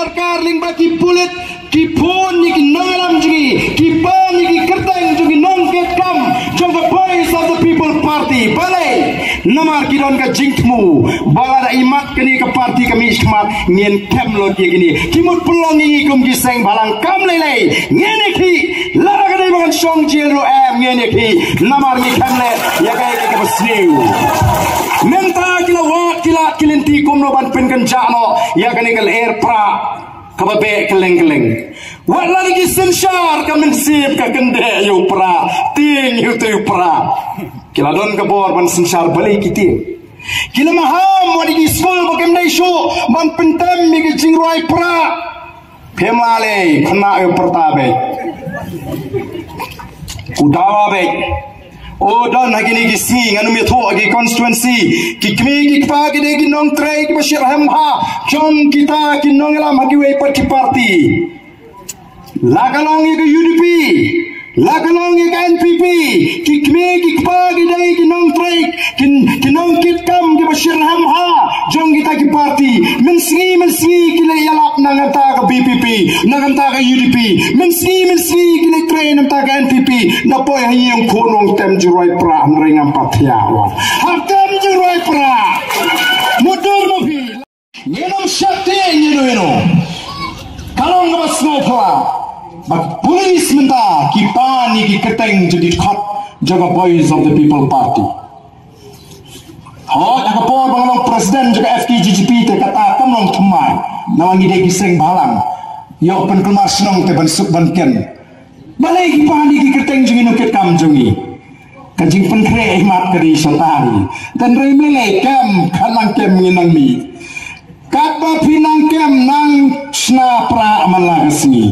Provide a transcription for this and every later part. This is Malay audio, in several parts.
sarkar ling baki pulit ki phun ni ki nangalam jugi ki pan ni ki kertang jugi nong ket kam jong the voice of the people party balai namar ki don ka jingtmu bala da imat kini ka parti kami ismat ngin kem lo ki gini kimut pelong ngi kum ki seng balang kam lei ngene ki lara ka dei bangan shong jelo am ngene ki namar mi kem le ya kai ka sniew menta kila wat kila kilinti kum no ban pen kan jano ya kani kal air pra kababe keleng wat lagi sensyar ka mensip ka kende yo pra ting yo tu pra kila don ka bor ban sensyar balai kiti kila maham wadi di school bakem dai show ban pentem mi ki jingroi pra phemale khana yo pertabe udawa be o don hagini ki sing anu metho agi constituency ki kmi ki pa ki de ki nong trei ki bashir hamha chong kita ki nong lam hagi wei par ki party lagalong ki UDP lagalong ki NPP ki kmi ki pa ki de ki nong trei ki nong kit kam ki bashir hamha chong kita ki party mensi ki le yalap nanganta ka BPP nanganta ka UDP mensi ki le train nanganta ka NPP na poy hayong kunong tem jurai pra nringam pathiawa hatem jurai pra motor mo phi ngenom shakti ngeno kalong ga snow pla but police menta ki pani ki keteng jadi khat jaga boys of the people party oh jaga por bangalong president jaga FKGGP te kata kamlong thumai nawangi de giseng balang yo pen kelmar snong te ban suk ban ken balai ki pani ki keteng jungi no ket kam jungi kanjing pen kre mat kari sotari kan rei mele kam khalang kem nginang mi kaba pinang kem nang sna pra malagasni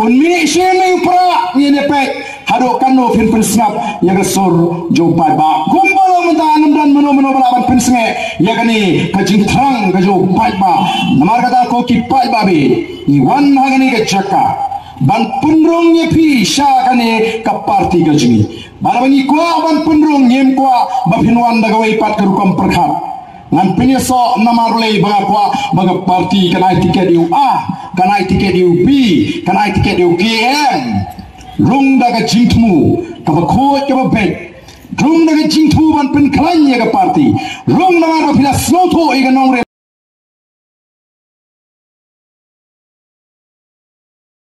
unmi shene pra ngene pek hado kanu pin pen snap ya gasor jo pai ba kumbalo menta anam dan mano balaban pen snge ya kani kajing thang ga jo pai ba namar kata ko ki pai ba be i wan hagani ga chaka ban punrong ye phi sha kane ka party ga jini balabangi kwa ban punrong yem kwa bapinwan daga wei pat karu kam prakhat ngan penyeso namar lei baga kwa baga party kanai tiket yu A kanai tiket yu B kanai tiket yu KM rung daga jingtmu ka ba khoj ka ba bet rung daga jingtmu ban pen khlanya ka party rung namar phila snow tho iga nong